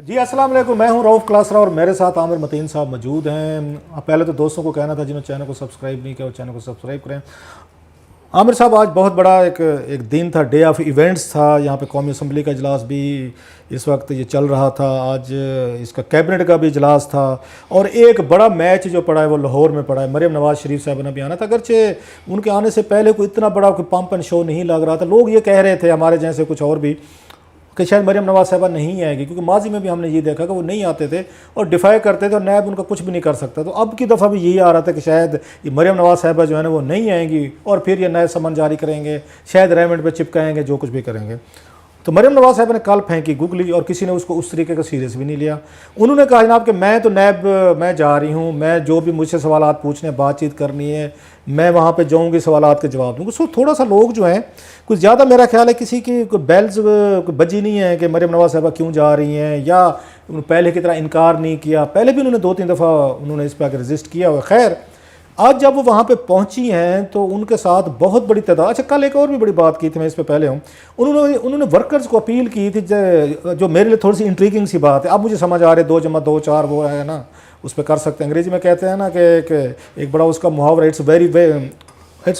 جی السلام علیکم، میں ہوں رؤف کلاسرا اور میرے ساتھ عامر متین صاحب موجود ہیں۔ پہلے تو دوستوں کو کہنا تھا جنہوں چینل کو سبسکرائب نہیں کیا وہ چینل کو سبسکرائب کریں۔ عامر صاحب آج بہت بڑا ایک دن تھا، ڈے آف ایونٹس تھا، یہاں پہ قومی اسمبلی کا اجلاس بھی اس وقت یہ چل رہا تھا، آج اس کا کیبنٹ کا بھی اجلاس تھا، اور ایک بڑا میچ جو پڑا ہے وہ لاہور میں پڑا ہے۔ مریم نواز شریف صاحب نے بھی آنا تھا، اگرچہ ان کے آنے سے پہلے کوئی اتنا بڑا کوئی پمپ اینڈ شو نہیں لگ رہا تھا۔ لوگ یہ کہہ رہے تھے ہمارے جیسے کچھ اور بھی کہ شاید مریم نواز صاحبہ نہیں آئے گی، کیونکہ ماضی میں بھی ہم نے یہ دیکھا کہ وہ نہیں آتے تھے اور ڈیفائی کرتے تھے اور نیب ان کا کچھ بھی نہیں کر سکتا۔ تو اب کی دفعہ بھی یہی آ رہا تھا کہ شاید یہ مریم نواز صاحبہ جو ہے نا وہ نہیں آئیں گی اور پھر یہ نئے سمن جاری کریں گے، شاید ریمنڈ پہ چپکائیں گے، جو کچھ بھی کریں گے۔ تو مریم نواز صاحبہ نے کل پھینکی گوگلی اور کسی نے اس کو اس طریقے کا سیریس بھی نہیں لیا۔ انہوں نے کہا جناب کہ میں تو نیب میں جا رہی ہوں، میں جو بھی مجھ سے سوالات پوچھنے بات چیت کرنی ہے میں وہاں پہ جاؤں گی، سوالات کے جواب دوں گی۔ سو تھوڑا سا لوگ جو ہیں کچھ زیادہ میرا خیال ہے کسی کی کوئی بیلز بجی نہیں ہے کہ مریم نواز صاحبہ کیوں جا رہی ہیں، یا پہلے کی طرح انکار نہیں کیا۔ پہلے بھی انہوں نے 2-3 دفعہ انہوں نے اس پہ آگے رجسٹ کیا ہوا۔ خیر آج جب وہ وہاں پہ پہنچی ہیں تو ان کے ساتھ بہت بڑی تعداد، اچھا کل ایک اور بھی بڑی بات کی تھی، میں اس پہ پہلے ہوں، انہوں نے ورکرز کو اپیل کی تھی، جو میرے لیے تھوڑی سی انٹریگنگ سی بات ہے۔ اب مجھے سمجھ آ رہے 2 + 2 = 4 وہ ہے نا، اس پہ کر سکتے ہیں۔ انگریزی میں کہتے ہیں نا کہ ایک بڑا اس کا محاورہ it's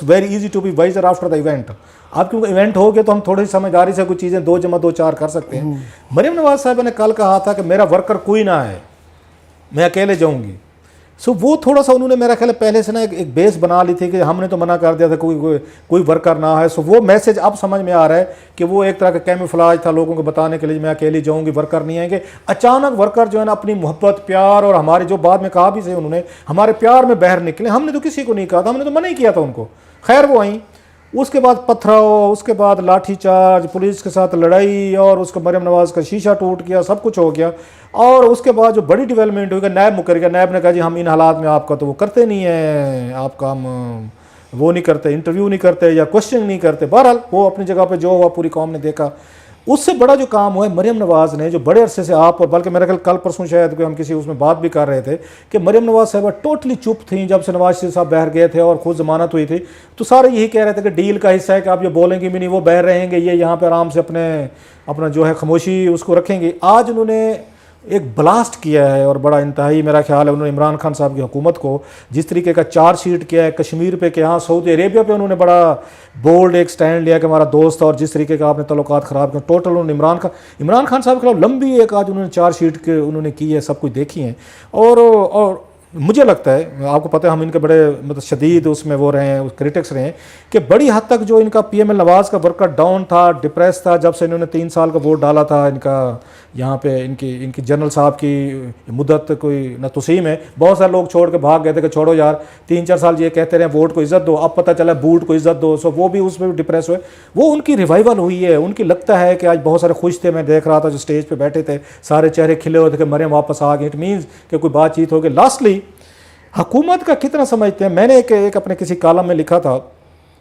very easy to be wiser after the event. آپ کیونکہ ایونٹ ہو گیا تو ہم تھوڑی سی سمجھداری سے کچھ چیزیں 2 + 2 = 4 کر سکتے ہیں۔ مریم نواز صاحبہ نے کل کہا تھا کہ میرا ورکر کوئی نہ ہے، میں اکیلے جاؤں گی۔ سو وہ تھوڑا سا انہوں نے میرا خیال ہے پہلے سے نا ایک بیس بنا لی تھی کہ ہم نے تو منع کر دیا تھا کوئی ورکر نہ ہے۔ سو وہ میسج اب سمجھ میں آ رہا ہے کہ وہ ایک طرح کا کیموفلاج تھا لوگوں کو بتانے کے لیے میں اکیلی جاؤں گی، ورکر نہیں آئیں گے۔ اچانک ورکر جو ہے نا اپنی محبت پیار اور ہمارے جو بعد میں کہا بھی سے انہوں نے ہمارے پیار میں بہر نکلے۔ ہم نے تو کسی کو نہیں کہا تھا، ہم نے تو منع ہی کیا تھا ان کو۔ خیر وہ آئیں، اس کے بعد پتھراؤ، اس کے بعد لاٹھی چارج، پولیس کے ساتھ لڑائی، اور اس کو مریم نواز کا شیشہ ٹوٹ گیا، سب کچھ ہو گیا۔ اور اس کے بعد جو بڑی ڈیولپمنٹ ہوئی کہ نیب مکر گیا۔ نیب نے کہا جی ہم ان حالات میں آپ کا تو وہ کرتے نہیں ہیں، آپ کا ہم وہ نہیں کرتے، انٹرویو نہیں کرتے یا کوشچن نہیں کرتے۔ بہرحال وہ اپنی جگہ پہ جو ہوا پوری قوم نے دیکھا۔ اس سے بڑا جو کام ہوا ہے مریم نواز نے، جو بڑے عرصے سے آپ اور بلکہ میرا خیال کل پرسوں شاید کہ ہم کسی اس میں بات بھی کر رہے تھے کہ مریم نواز صاحبہ ٹوٹلی چپ تھیں جب سے نواز شریف صاحب باہر گئے تھے اور خود ضمانت ہوئی تھی، تو سارے یہی کہہ رہے تھے کہ ڈیل کا حصہ ہے کہ آپ یہ بولیں گے بھی نہیں، وہ باہر رہیں گے، یہ یہاں پہ آرام سے اپنا جو ہے خاموشی اس کو رکھیں گے۔ آج انہوں نے ایک بلاسٹ کیا ہے اور بڑا انتہائی میرا خیال ہے انہوں نے عمران خان صاحب کی حکومت کو جس طریقے کا چارج شیٹ کیا ہے کشمیر پہ کہ ہاں سعودی عربیہ پہ انہوں نے بڑا بولڈ ایک سٹینڈ لیا کہ ہمارا دوست، اور جس طریقے کا آپ نے تعلقات خراب کیے ٹوٹل انہوں نے عمران خان صاحب کے خلاف لمبی ایک آج انہوں نے چارج شیٹ کے انہوں نے کی ہے، سب کچھ دیکھی ہیں۔ اور مجھے لگتا ہے آپ کو پتہ ہے ہم ان کے بڑے مطلب شدید اس میں وہ رہے ہیں، کرٹکس رہے ہیں کہ بڑی حد تک جو ان کا پی ایم ایل نواز کا ورکر ڈاؤن تھا، ڈپریس تھا، جب سے انہوں نے 3 سال کا ووٹ ڈالا تھا ان کا یہاں پہ ان کی جنرل صاحب کی مدت کوئی نہ تسیم ہے۔ بہت سارے لوگ چھوڑ کے بھاگ گئے تھے کہ چھوڑو یار 3-4 سال یہ کہتے رہے ووٹ کو عزت دو، اب پتہ چلا بوٹ کو عزت دو۔ سو وہ بھی اس میں بھی ڈپریس ہوئے۔ وہ ان کی ریوائول ہوئی ہے، ان کی لگتا ہے کہ آج بہت سارے خوش تھے، میں دیکھ رہا تھا جو اسٹیج پہ بیٹھے تھے سارے چہرے کھلے ہوئے تھے کہ مریم واپس آ گئی، اٹ مینس کہ کوئی بات چیت ہو گئی۔ لاسٹلی حکومت کا کتنا سمجھتے ہیں؟ میں نے ایک اپنے کسی کالم میں لکھا تھا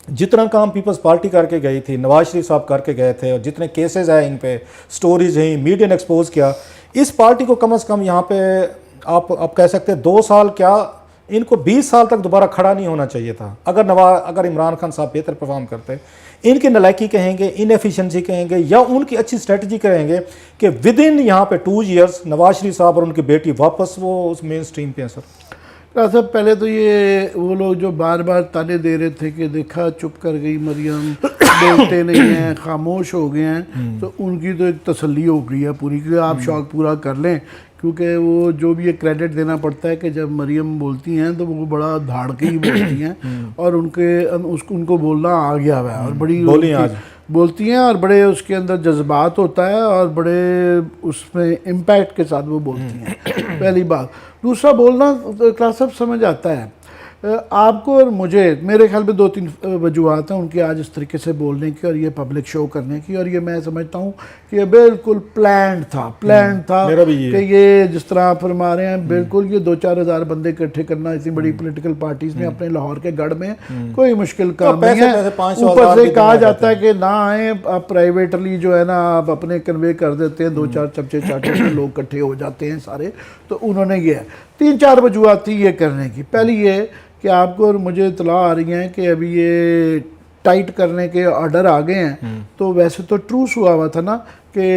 جتنا کام پیپلز پارٹی کر کے گئی تھی، نواز شریف صاحب کر کے گئے تھے، اور جتنے کیسز ہیں ان پہ سٹوریز ہیں، میڈیا نے ایکسپوز کیا، اس پارٹی کو کم از کم یہاں پہ آپ کہہ سکتے ہیں 2 سال کیا ان کو 20 سال تک دوبارہ کھڑا نہیں ہونا چاہیے تھا اگر عمران خان صاحب بہتر پرفارم کرتے۔ ان کی نالائکی کہیں گے، ان ایفیشنسی کہیں گے، یا ان کی اچھی اسٹریٹجی کہیں گے کہ ود ان یہاں پہ 2 ایئرس نواز شریف صاحب اور ان کی بیٹی واپس وہ اس مین سٹریم پہ ہیں۔ سر صاحب پہلے تو یہ وہ لوگ جو بار بار تانے دے رہے تھے کہ دیکھا چپ کر گئی مریم، بولتے نہیں ہیں، خاموش ہو گئے ہیں، تو ان کی تو ایک تسلی ہو گئی ہے پوری کہ آپ شوق پورا کر لیں، کیونکہ وہ جو بھی ایک کریڈٹ دینا پڑتا ہے کہ جب مریم بولتی ہیں تو وہ بڑا دھاڑ کے ہی بولتی ہیں اور ان کو بولنا آ گیا ہوا ہے، اور بڑی بولتی ہیں اور بڑے اس کے اندر جذبات ہوتا ہے اور بڑے اس میں امپیکٹ کے ساتھ وہ بولتی ہیں، پہلی بات۔ دوسرا بولنا کلاس صاحب سمجھ آتا ہے آپ کو اور مجھے، میرے خیال میں 2-3 وجوہات ہیں ان کی آج اس طریقے سے بولنے کی اور یہ پبلک شو کرنے کی، اور یہ میں سمجھتا ہوں کہ یہ بالکل پلانڈ تھا کہ یہ جس طرح آپ فرما رہے ہیں بالکل یہ 2-4 ہزار بندے اکٹھے کرنا اتنی بڑی پولیٹیکل پارٹیز میں اپنے لاہور کے گڑھ میں کوئی مشکل کام نہیں ہے۔ اوپر سے کہا جاتا ہے کہ نہ آئیں، آپ پرائیویٹلی جو ہے نا آپ اپنے کنوے کر دیتے ہیں، 2-4 چمچے چاٹے میں لوگ اکٹھے ہو جاتے ہیں سارے، تو انہوں نے یہ 3-4 وجوہات تھی یہ کرنے کی۔ پہلی یہ کہ آپ کو اور مجھے اطلاع آ رہی ہیں کہ ابھی یہ ٹائٹ کرنے کے آرڈر آ گئے ہیں، تو ویسے تو ٹروس ہوا تھا نا کہ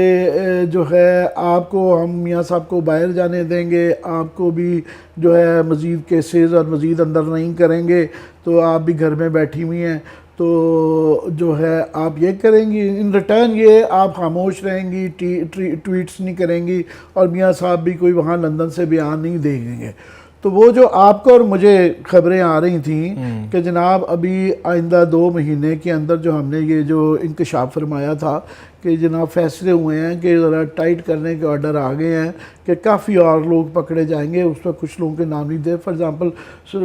جو ہے آپ کو ہم میاں صاحب کو باہر جانے دیں گے، آپ کو بھی جو ہے مزید کیسز اور مزید اندر نہیں کریں گے، تو آپ بھی گھر میں بیٹھی ہوئی ہیں، تو جو ہے آپ یہ کریں گی، ان ریٹرن یہ آپ خاموش رہیں گی، ٹویٹس نہیں کریں گی، اور میاں صاحب بھی کوئی وہاں لندن سے بیان نہیں دیں گے۔ تو وہ جو آپ کو اور مجھے خبریں آ رہی تھیں کہ جناب ابھی آئندہ 2 مہینے کے اندر جو ہم نے یہ جو انکشاف فرمایا تھا کہ جناب فیصلے ہوئے ہیں کہ ذرا ٹائٹ کرنے کے آرڈر آ گئے ہیں کہ کافی اور لوگ پکڑے جائیں گے، اس میں کچھ لوگوں کے نام نہیں دے، فار ایگزامپل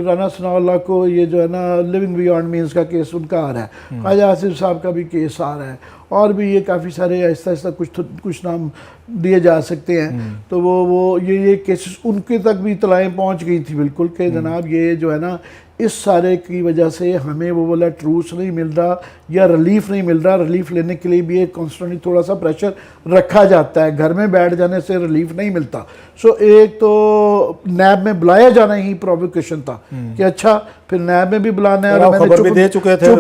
رانا ثناء اللہ کو یہ جو ہے نا لیونگ بیانڈ مینس کا کیس ان کا آ رہا ہے، خواجہ آصف صاحب کا بھی کیس آ رہا ہے، اور بھی یہ کافی سارے آہستہ آہستہ کچھ نام دیے جا سکتے ہیں۔ تو وہ یہ کیسز ان کے تک بھی اطلاعیں پہنچ گئی تھی بالکل کہ جناب یہ جو ہے نا اس سارے کی وجہ سے ہمیں وہ والا ٹروس نہیں مل رہا یا ریلیف نہیں مل رہا، ریلیف لینے کے لیے بھی ایک کانسٹنٹلی تھوڑا سا پریشر رکھا جاتا ہے، گھر میں بیٹھ جانے سے ریلیف نہیں ملتا۔ سو ایک تو نیب میں بلایا جانا ہی پروویکیشن تھا کہ اچھا پھر نیب میں بھی بلانا ہے، اور خبر بھی دے چکے تھے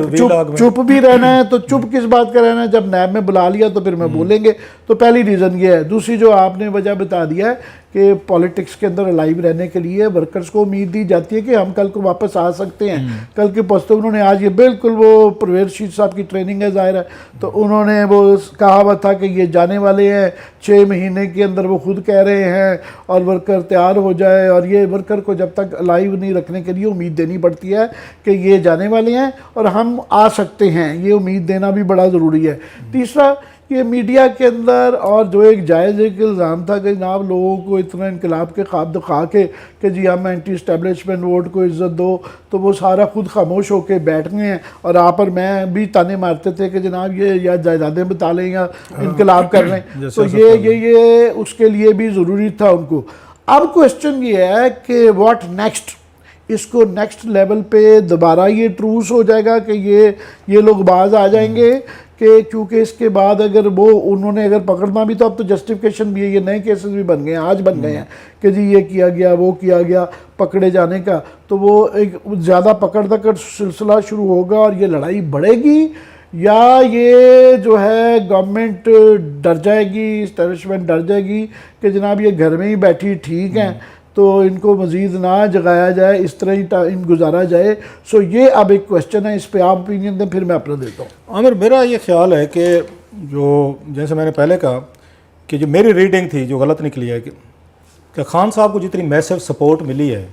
چپ بھی رہنا ہے، تو چپ کس بات کا رہنا ہے، جب نیب میں بلا لیا تو پھر میں بولیں گے۔ تو پہلی ریزن یہ ہے۔ دوسری جو آپ نے وجہ بتا دیا ہے کہ پالیٹکس کے اندر الائیو رہنے کے لیے ورکرز کو امید دی جاتی ہے کہ ہم کل کو واپس آ سکتے ہیں، کل کے پرسوں انہوں نے آج یہ بالکل وہ پرویز رشید صاحب کی ٹریننگ ہے ظاہر ہے، تو انہوں نے وہ کہا ہوا تھا کہ یہ جانے والے ہیں 6 مہینے کے اندر، وہ خود کہہ رہے ہیں، اور ورکر تیار ہو جائے، اور یہ ورکر کو جب تک الائیو نہیں رکھنے کے لیے امید دینی پڑتی ہے کہ یہ جانے والے ہیں اور ہم آ سکتے ہیں، یہ امید دینا بھی بڑا ضروری ہے۔ تیسرا یہ میڈیا کے اندر اور جو ایک جائز ایک الزام تھا کہ جناب لوگوں کو اتنا انقلاب کے خواب دکھا کے کہ جی ہم اینٹی اسٹیبلشمنٹ ووٹ کو عزت دو، تو وہ سارا خود خاموش ہو کے بیٹھ گئے ہیں، اور آپ اور میں بھی تانے مارتے تھے کہ جناب یہ یا جائیدادیں بتا لیں یا انقلاب کر لیں، تو یہ اس کے لیے بھی ضروری تھا ان کو۔ اب کوسچن یہ ہے کہ واٹ نیکسٹ، اس کو نیکسٹ لیول پہ دوبارہ یہ ٹروس ہو جائے گا کہ یہ لوگ باز آ جائیں گے کہ کیونکہ اس کے بعد اگر وہ انہوں نے اگر پکڑنا بھی تو اب تو جسٹیفیکیشن بھی ہے، یہ نئے کیسز بھی بن گئے ہیں، آج بن گئے ہیں کہ جی یہ کیا گیا وہ کیا گیا پکڑے جانے کا، تو وہ ایک زیادہ پکڑ دکڑ سلسلہ شروع ہوگا اور یہ لڑائی بڑھے گی، یا یہ جو ہے گورنمنٹ ڈر جائے گی، اسٹیبلشمنٹ ڈر جائے گی کہ جناب یہ گھر میں ہی بیٹھی ٹھیک ہیں، تو ان کو مزید نہ جگایا جائے، اس طرح ہی ٹائم گزارا جائے۔ سو یہ اب ایک کوسچن ہے، اس پہ آپ اوپینین دیں، پھر میں اپنا دیتا ہوں۔ عامر میرا یہ خیال ہے کہ جو جیسے میں نے پہلے کہا کہ جو میری ریڈنگ تھی جو غلط نکلی ہے کہ خان صاحب کو جتنی میسو سپورٹ ملی ہے،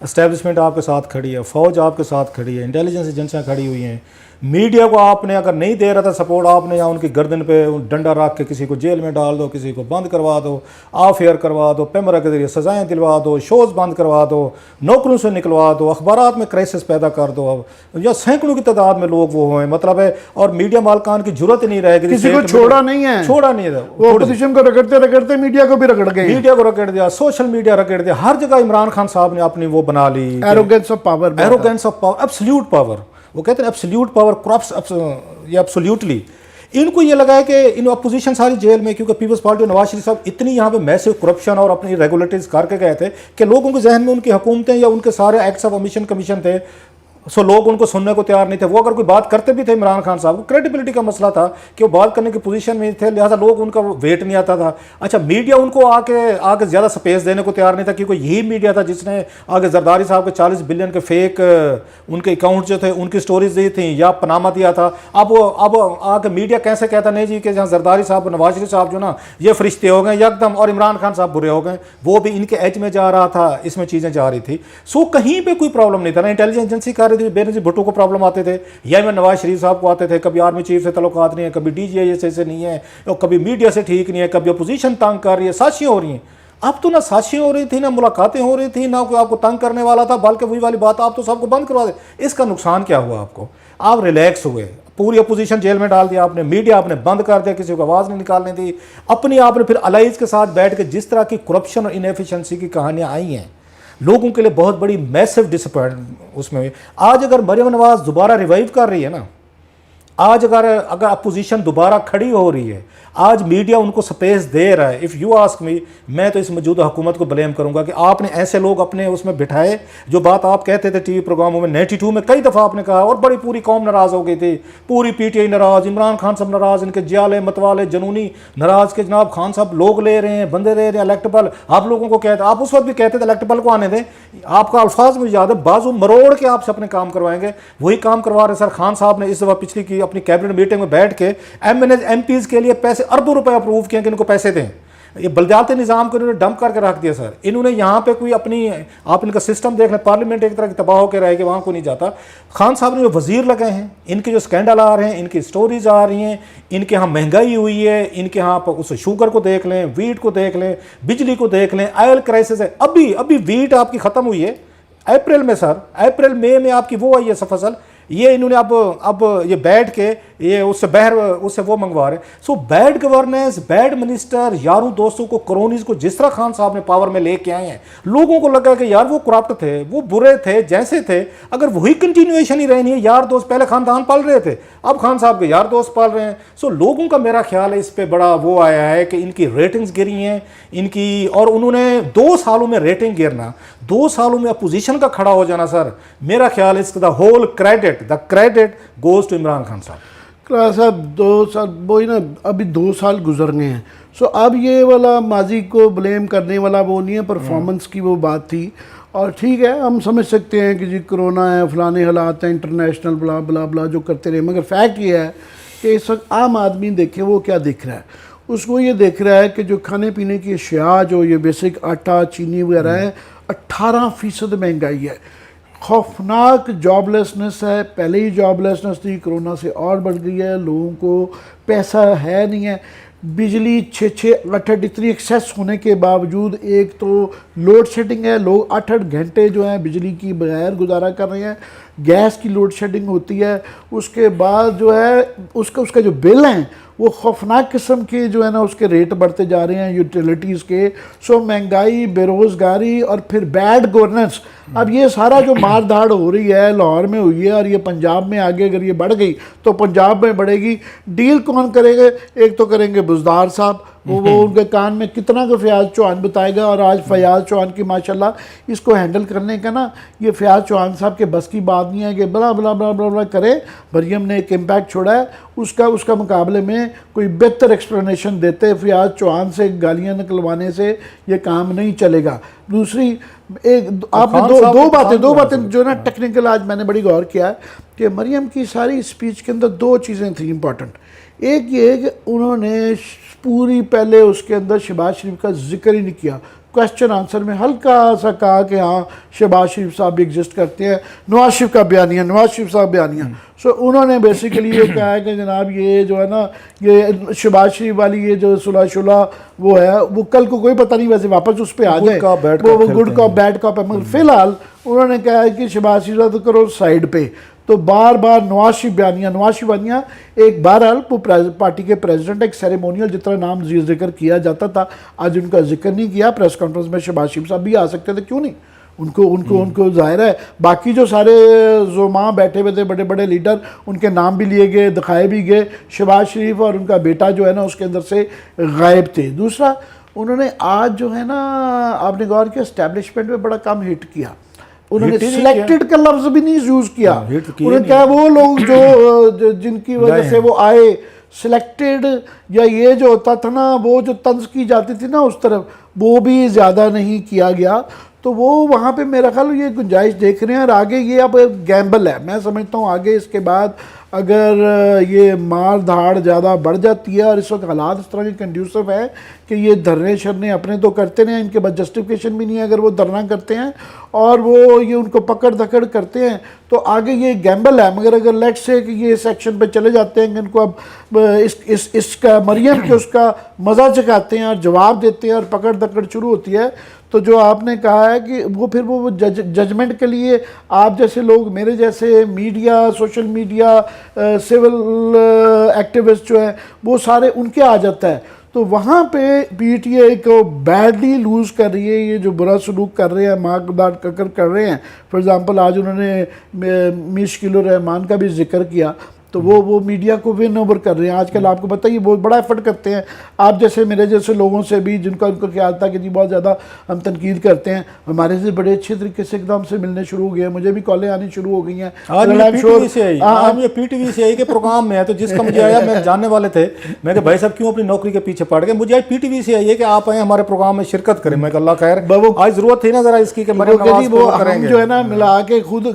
اسٹیبلشمنٹ آپ کے ساتھ کھڑی ہے، فوج آپ کے ساتھ کھڑی ہے، انٹیلیجنس ایجنسیاں کھڑی ہوئی ہیں، میڈیا کو آپ نے اگر نہیں دے رہا تھا سپورٹ، آپ نے یا ان کی گردن پہ ڈنڈا رکھ کے کسی کو جیل میں ڈال دو، کسی کو بند کروا دو، آف ایئر کروا دو، پیمرا کے ذریعے سزائیں دلوا دو، شوز بند کروا دو، نوکروں سے نکلوا دو، اخبارات میں کرائسس پیدا کر دو، اب یا سینکڑوں کی تعداد میں لوگ وہ ہوئے مطلب ہے، اور میڈیا مالکان کی ضرورت نہیں رہے گی، کسی کو چھوڑا نہیں ہے، وہ اپوزیشن کو رگڑتے رگڑتے میڈیا کو بھی رگڑ گئے، میڈیا کو رگڑ دیا، سوشل میڈیا رگڑ دیا، ہر جگہ عمران خان صاحب نے اپنی وہ بنا لی arrogance of power, arrogance of power, absolute power, وہ کہتے ہیں ایبسلیوٹ پاور کرپٹس یہ ایبسلیوٹلی۔ ان کو یہ لگا ہے کہ ان اپوزیشن ساری جیل میں، کیونکہ پیپلز پارٹی اور نواز شریف صاحب اتنی یہاں پہ میسو کرپشن اور اپنی ریگولیٹریز کر کے گئے تھے کہ لوگوں کے ذہن میں ان کی حکومتیں یا ان کے سارے ایکٹس آف امیشن کمیشن تھے، سو لوگ ان کو سننے کو تیار نہیں تھے، وہ اگر کوئی بات کرتے بھی تھے عمران خان صاحب کو کریڈیبلٹی کا مسئلہ تھا کہ وہ بات کرنے کی پوزیشن میں تھے، لہٰذا لوگ ان کا ویٹ نہیں آتا تھا۔ اچھا میڈیا ان کو آ کے زیادہ سپیس دینے کو تیار نہیں تھا، کیونکہ یہی میڈیا تھا جس نے آگے زرداری صاحب کے 40 بلین کے فیک ان کے اکاؤنٹ جو تھے ان کی سٹوریز دی تھیں یا پنامہ دیا تھا۔ اب آ کے میڈیا کیسے کہتا نہیں جی کہ جہاں زرداری صاحب نواز شریف صاحب جو نا یہ فرشتے ہو گئے یکدم اور عمران خان صاحب برے ہو گئے، وہ بھی ان کے ایج میں جا رہا تھا، اس میں چیزیں جا رہی تھی، سو کہیں پہ کوئی پرابلم نہیں تھا، نہ انٹیلیجنس ایجنسی کر رہی تھی، بے نظیر بھٹو کو پرابلم آتے تھے، یا میں نواز شریف صاحب کو آتے تھے، کبھی آرمی چیف سے تعلقات نہیں ہے، کبھی ڈی جی اے سے نہیں ہے، اور کبھی میڈیا سے ٹھیک نہیں ہے، کبھی اپوزیشن تنگ کر رہی ہے، سازشیں ہو رہی ہیں۔ اب تو نہ سازشیں ہو رہی تھی، نہ ملاقاتیں ہو رہی تھیں، نہ کوئی آپ کو تنگ کرنے والا تھا، بلکہ وہی والی بات آپ تو سب کو بند کروا دے۔ اس کا نقصان کیا ہوا آپ کو؟ آپ ریلیکس ہوئے، پوری اپوزیشن جیل میں ڈال دیا آپ نے، میڈیا آپ نے بند کر دیا، کسی کو آواز نہیں نکالنے دی، اپنی آپ نے پھر الائز کے ساتھ بیٹھ کے جس طرح کی کرپشن اور انیفیشنسی کی کہانیاں آئی ہیں لوگوں کے لیے بہت بڑی میسو ڈسپوائنٹ اس میں ہوئی۔ آج اگر مریم نواز دوبارہ ریوائیو کر رہی ہے نا، آج اگر اپوزیشن دوبارہ کھڑی ہو رہی ہے, آج میڈیا ان کو سپیس دے رہا ہے, اف یو آسک می, میں تو اس موجودہ حکومت کو بلیم کروں گا کہ آپ نے ایسے لوگ اپنے اس میں بٹھائے. جو بات آپ کہتے تھے ٹی وی پروگراموں میں 92 میں کئی دفعہ آپ نے کہا, اور بڑی پوری قوم ناراض ہو گئی تھی, پوری پی ٹی آئی ناراض, عمران خان صاحب ناراض, ان کے جیالے متوالے جنونی ناراض کہ جناب خان صاحب لوگ لے رہے ہیں, بندے لے رہے ہیں الیکٹیبل. آپ لوگوں کو کہتے, آپ اس وقت بھی کہتے تھے الیکٹیبل کو آنے دیں, آپ کا الفاظ مجھے یاد ہے, بازو مروڑ کے آپ سے اپنے کام کروائیں گے. وہی کام کروا رہے سر. خان صاحب نے اس دفعہ پچھلی کی اپنی کیبنٹ میٹنگ میں بیٹھ کے ایم پیز کے لیے پیسے اربوں روپے اپروو کیے کہ ان کو پیسے دیں. یہ بلدیاتی نظام کو انہوں نے ڈمپ کر کے رکھ دیا سر. انہوں نے یہاں پہ کوئی اپنی, آپ ان کا سسٹم دیکھ لیں, پارلیمنٹ ایک طرح کی تباہ ہو کے رہے کہ وہاں کو نہیں جاتا. خان صاحب نے جو وزیر لگے ہیں, ان کے جو اسکینڈل آ رہے ہیں, ان کی سٹوریز آ رہی ہیں, ان کے ہاں مہنگائی ہوئی ہے, ان کے ہاں اس شوگر کو دیکھ لیں, ویٹ کو دیکھ لیں, بجلی کو دیکھ لیں, آئل کرائسس ہے. ابھی ویٹ آپ کی ختم ہوئی ہے اپریل میں سر, اپریل مئی میں آپ کی وہ آئی ہے فصل. یہ انہوں نے اب یہ بیٹھ کے یہ اس سے وہ منگوا رہے. So bad governance, bad minister, یاروں دوستوں کو, کرونیز کو جس طرح خان صاحب نے پاور میں لے کے آئے ہیں, لوگوں کو لگا کہ یار وہ کرپٹ تھے, وہ برے تھے, جیسے تھے, اگر وہی کنٹینیویشن ہی رہنی ہے. یار دوست پہلے خاندان پال رہے تھے, اب خان صاحب کے یار دوست پال رہے ہیں. سو لوگوں کا میرا خیال ہے اس پہ بڑا وہ آیا ہے کہ ان کی ریٹنگز گری ہیں ان کی, اور انہوں نے 2 سالوں میں ریٹنگ گرنا, 2 سالوں میں اپوزیشن کا کھڑا ہو جانا سر. میرا خیال ہے اس کا whole credit goes to Imran Khan صاحب. صاحب 2 سال وہی نا, ابھی 2 سال گزر گئے ہیں. سو اب یہ والا ماضی کو بلیم کرنے والا وہ نہیں ہے, پرفارمنس کی وہ بات تھی. اور ٹھیک ہے, ہم سمجھ سکتے ہیں کہ جی کرونا ہے, فلانے حالات ہیں, انٹرنیشنل بلا بلا بلا جو کرتے رہے, مگر فیکٹ یہ ہے کہ اس وقت عام آدمی دیکھے وہ کیا دیکھ رہا ہے. اس کو یہ دیکھ رہا ہے کہ جو کھانے پینے کی اشیاء, جو یہ بیسک آٹا چینی وغیرہ ہے, 18% مہنگائی ہے. خوفناک جاب لیسنس ہے, پہلے ہی جاب لیسنس تھی, کرونا سے اور بڑھ گئی ہے. لوگوں کو پیسہ ہے نہیں ہے. بجلی 6-8 اتنی ایکسیس ہونے کے باوجود, ایک تو لوڈ شیڈنگ ہے, لوگ 8 گھنٹے جو ہیں بجلی کی بغیر گزارا کر رہے ہیں. گیس کی لوڈ شیڈنگ ہوتی ہے. اس کے بعد جو ہے اس کا جو بل ہیں وہ خوفناک قسم کے جو ہے نا اس کے ریٹ بڑھتے جا رہے ہیں یوٹیلیٹیز کے. سو مہنگائی, بے روزگاری, اور پھر بیڈ گورننس. اب یہ سارا جو مار دھاڑ ہو رہی ہے لاہور میں ہوئی ہے, اور یہ پنجاب میں آگے اگر یہ بڑھ گئی تو پنجاب میں بڑھے گی. ڈیل کون کرے گا؟ ایک تو کریں گے بزدار صاحب, وہ ان کے کان میں کتنا کا فیاض چوہان بتائے گا. اور آج فیاض چوہان کی ماشاءاللہ اس کو ہینڈل کرنے کا نا, یہ فیاض چوہان صاحب کے بس کی بات نہیں ہے کہ بلا بلا بلا بلا بلا کرے. مریم نے ایک امپیکٹ چھوڑا ہے, اس کا مقابلے میں کوئی بہتر ایکسپلینیشن دیتے. فیاض چوہان سے گالیاں نکلوانے سے یہ کام نہیں چلے گا. دوسری آپ نے دو باتیں جو نا ٹیکنیکل آج میں نے بڑی غور کیا ہے کہ مریم کی ساری اسپیچ کے اندر 2 چیزیں تھیں امپورٹنٹ. ایک یہ کہ انہوں نے پوری پہلے اس کے اندر شہباز شریف کا ذکر ہی نہیں کیا. کویسچن آنسر میں ہلکا سا کہا کہ ہاں شہباز شریف صاحب بھی ایگزسٹ کرتے ہیں, نواز شریف کا بیانیہ, نواز شریف صاحب بیانیہ. سو انہوں نے بیسیکلی یہ کہا ہے کہ جناب یہ جو ہے نا یہ شہباز شریف والی یہ جو صلح وہ ہے, وہ کل کو کوئی پتہ نہیں, ویسے واپس اس پہ آ جائے, وہ گڈ کاپ بیڈ کاپ ہے. مگر فی الحال انہوں نے کہا ہے کہ شہباز شریف تو کرو سائڈ پہ. تو بار بار نواز شریف بیانیہ ایک بہرحال وہ پارٹی کے پریزیڈنٹ, ایک سیریمونیل جتنا نام ذکر کیا جاتا تھا, آج ان کا ذکر نہیں کیا. پریس کانفرنس میں شہباز شریف صاحب بھی آ سکتے تھے, کیوں نہیں, ان کو ظاہر ہے. باقی جو سارے زعماء بیٹھے ہوئے تھے, بڑے بڑے لیڈر, ان کے نام بھی لیے گئے, دکھائے بھی گئے. شہباز شریف اور ان کا بیٹا جو ہے نا اس کے اندر سے غائب تھے. دوسرا انہوں نے آج جو ہے نا, آپ نے غور کیا, اسٹیبلشمنٹ میں بڑا کم ہٹ کیا. انہوں نے سلیکٹڈ کا لفظ بھی نہیں یوز کیا. انہوں نے کہا وہ لوگ جو جن کی وجہ سے وہ آئے, سلیکٹڈ, یا یہ جو ہوتا تھا نا وہ جو طنز کی جاتی تھی نا اس طرف, وہ بھی زیادہ نہیں کیا گیا. تو وہ وہاں پہ میرا خیال یہ گنجائش دیکھ رہے ہیں. اور آگے یہ اب گیمبل ہے, میں سمجھتا ہوں آگے اس کے بعد اگر یہ مار دھاڑ زیادہ بڑھ جاتی ہے, اور اس وقت حالات اس طرح کے کنڈیوسو ہے کہ یہ دھرنے شرنے اپنے تو کرتے ہیں, ان کے بعد جسٹیفیکیشن بھی نہیں ہے اگر وہ دھرنا کرتے ہیں, اور وہ یہ ان کو پکڑ دھکڑ کرتے ہیں, تو آگے یہ گیمبل ہے. مگر اگر لیٹ سے کہ یہ سیکشن پہ چلے جاتے ہیں کہ ان کو اب اس کا مریم کے اس کا مزہ چکھاتے ہیں اور جواب دیتے ہیں اور پکڑ دھکڑ شروع ہوتی ہے, تو جو آپ نے کہا ہے کہ وہ پھر وہ ججمنٹ کے لیے آپ جیسے لوگ, میرے جیسے media, social media, civil activist جو ہیں وہ سارے ان کے آ جاتا ہے. تو وہاں پہ پی ٹی آئی کو بیڈلی لوز کر رہی ہے. یہ جو برا سلوک کر رہے ہیں, ماکدار کر رہے ہیں. فار ایگزامپل آج انہوں نے مشکل الرحمان کا بھی ذکر کیا, تو وہ میڈیا کو ون اوور کر رہے ہیں آج کل. آپ کو پتہ ہے یہ بہت بڑا ایفرٹ کرتے ہیں. آپ جیسے میرے جیسے لوگوں سے بھی جن کا ان کو خیال تھا کہ جی بہت زیادہ ہم تنقید کرتے ہیں, ہمارے سے بڑے اچھے طریقے سے ایک دم سے ملنے شروع ہو گئے ہیں. مجھے بھی کالیں آنی شروع ہو گئی ہیں. آج یہ پی ٹی وی سے آئی کے پروگرام میں ہے, تو جس کا مجھے آیا میرے جاننے والے تھے, میں کہ بھائی صاحب کیوں اپنی نوکری کے پیچھے پڑ گئے, مجھے آج پی ٹی وی سے آئی ہے کہ آپ آئیں ہمارے پروگرام میں شرکت کریں. میں کہ اللہ خیر, آج ضرورت تھی نا ذرا اس کی کہ مریم نواز کو کریں گے جو ہے نا ملا کے خود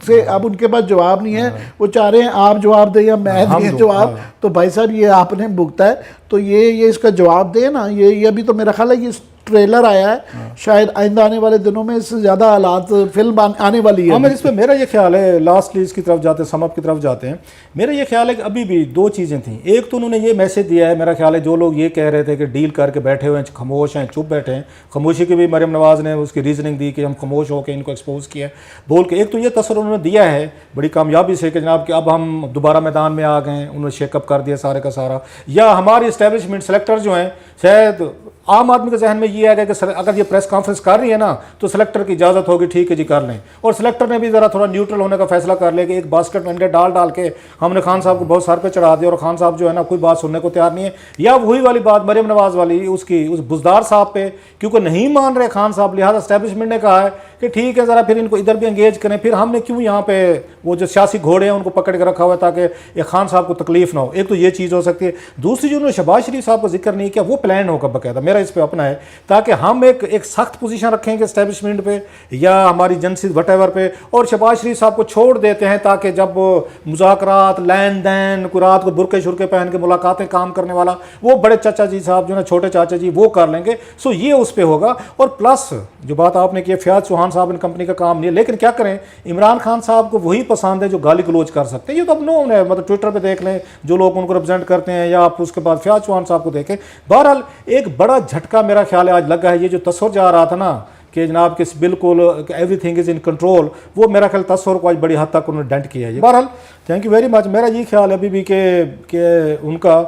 سے. اب ان کے پاس جواب نہیں ہے, وہ چاہ رہے ہیں آپ جواب دیں یا میں دیں جواب. تو بھائی صاحب یہ آپ نے بھگتا ہے, تو یہ اس کا جواب دیں نا. یہ ابھی تو میرا خیال ہے یہ ٹریلر آیا ہے, شاید آئندہ آنے والے دنوں میں اس سے زیادہ حالات فلم آنے والی ہے. اس پہ میرا یہ خیال ہے, لاسٹلی اس کی طرف جاتے ہیں, سم اپ کی طرف جاتے ہیں, میرا یہ خیال ہے کہ ابھی بھی دو چیزیں تھیں. ایک تو انہوں نے یہ میسج دیا ہے, میرا خیال ہے جو لوگ یہ کہہ رہے تھے کہ ڈیل کر کے بیٹھے ہوئے ہیں, خاموش ہیں, چپ بیٹھے ہیں, خاموشی کی بھی مریم نواز نے اس کی ریزننگ دی کہ ہم خاموش ہو کے ان کو ایکسپوز کیا بول کے. ایک تو یہ تصور انہوں نے دیا ہے بڑی کامیابی سے کہ جناب کہ اب ہم دوبارہ میدان میں آ گئے ہیں, انہوں نے شیک اپ کر دیا سارے کا سارا. یا ہماری اسٹیبلشمنٹ سلیکٹر جو ہیں, شاید عام آدمی کے ذہن میں یہ آ گیا کہ اگر یہ پریس کانفرنس کر رہی ہے نا تو سلیکٹر کی اجازت ہوگی, ٹھیک ہے جی کر لیں. اور سلیکٹر نے بھی ذرا تھوڑا نیوٹرل ہونے کا فیصلہ کر لیا کہ ایک باسکٹ میں انڈے ڈال کے ہم نے خان صاحب کو بہت سر پہ چڑھا دیا, اور خان صاحب جو ہے نا کوئی بات سننے کو تیار نہیں ہے. یا وہی والی بات مریم نواز والی اس بزدار صاحب پہ, کیونکہ نہیں مان رہے خان صاحب, لہٰذا اسٹیبلشمنٹ نے کہا ہے کہ ٹھیک ہے ذرا پھر ان کو ادھر بھی انگیج کریں. پھر ہم نے کیوں یہاں پہ وہ جو سیاسی گھوڑے ہیں ان کو پکڑ کے رکھا ہوا ہے تاکہ یہ خان صاحب کو تکلیف نہ ہو. ایک تو یہ چیز ہو سکتی ہے. دوسری جو انہوں نے شہباز شریف صاحب کا ذکر نہیں کیا, وہ پلان ہوگا باقاعدہ, میرا اس پہ اپنا ہے, تاکہ ہم ایک سخت پوزیشن رکھیں گے اسٹیبلشمنٹ پہ یا ہماری ایجنسی وٹ ایور پہ, اور شہباز شریف صاحب کو چھوڑ دیتے ہیں تاکہ جب مذاکرات, لین دین, کوئی رات کو برقعے شرقے پہن کے ملاقاتیں کام کرنے والا وہ بڑے چاچا جی صاحب جو نا چھوٹے چاچا جی وہ کر لیں گے. سو یہ اس پہ ہوگا. اور پلس جو بات آپ نے کی, فیاض چوہان صاحب ان کمپنی کا کام نہیں ہے, لیکن کیا کریں, عمران خان صاحب کو وہی پسند ہے جو گالی گلوچ کر سکتے ہیں. یہ تو اب نون ہے, مطلب ٹویٹر پہ دیکھ لیں جو لوگ ان کو ریپرزینٹ کرتے ہیں, یا آپ اس کے بعد فیاض چوہان صاحب کو دیکھیں. بہرحال ایک بڑا جھٹکا میرا خیال ہے آج لگا ہے. یہ جو تصور جا رہا تھا نا کہ جناب کہ بالکل every thing is in control, وہ میرا خیال تصور کو آج بڑی حد تک انہوں نے ڈنٹ کیا ہے. بہرحال تھینک یو ویری مچ. میرا یہ خیال ہے ابھی بھی کہ ان کا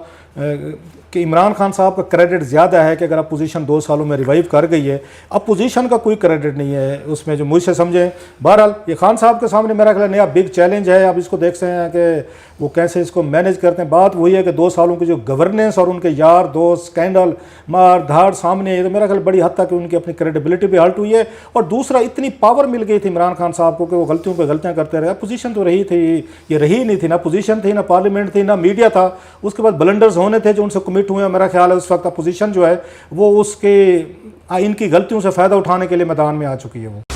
کہ عمران خان صاحب کا کریڈٹ زیادہ ہے کہ اگر اپوزیشن 2 سالوں میں ریوائیو کر گئی ہے, اپوزیشن کا کوئی کریڈٹ نہیں ہے اس میں جو مجھ سے سمجھیں. بہرحال یہ خان صاحب کے سامنے میرا خیال نیا بگ چیلنج ہے. اب اس کو دیکھتے ہیں کہ وہ کیسے اس کو مینیج کرتے ہیں. بات وہی ہے کہ 2 سالوں کی جو گورننس اور ان کے یار دوست اسکینڈل مار دھاڑ سامنے ہے, تو میرا خیال بڑی حد تک ان کی اپنی کریڈیبلٹی بھی ہرٹ ہوئی ہے. اور دوسرا اتنی پاور مل گئی تھی عمران خان صاحب کو کہ وہ غلطیوں پہ غلطیاں کرتے رہے. اپوزیشن تو رہی تھی, یہ رہی نہیں تھی, نہ اپوزیشن تھی, نہ پارلیمنٹ تھی, نہ میڈیا تھا. اس کے بعد بلنڈرز ہونے تھے جو ان سے کمٹ ہوئے ہیں. میرا خیال ہے اس وقت اپوزیشن جو ہے وہ ان کی غلطیوں سے فائدہ اٹھانے کے لیے میدان میں آ چکی ہے. وہ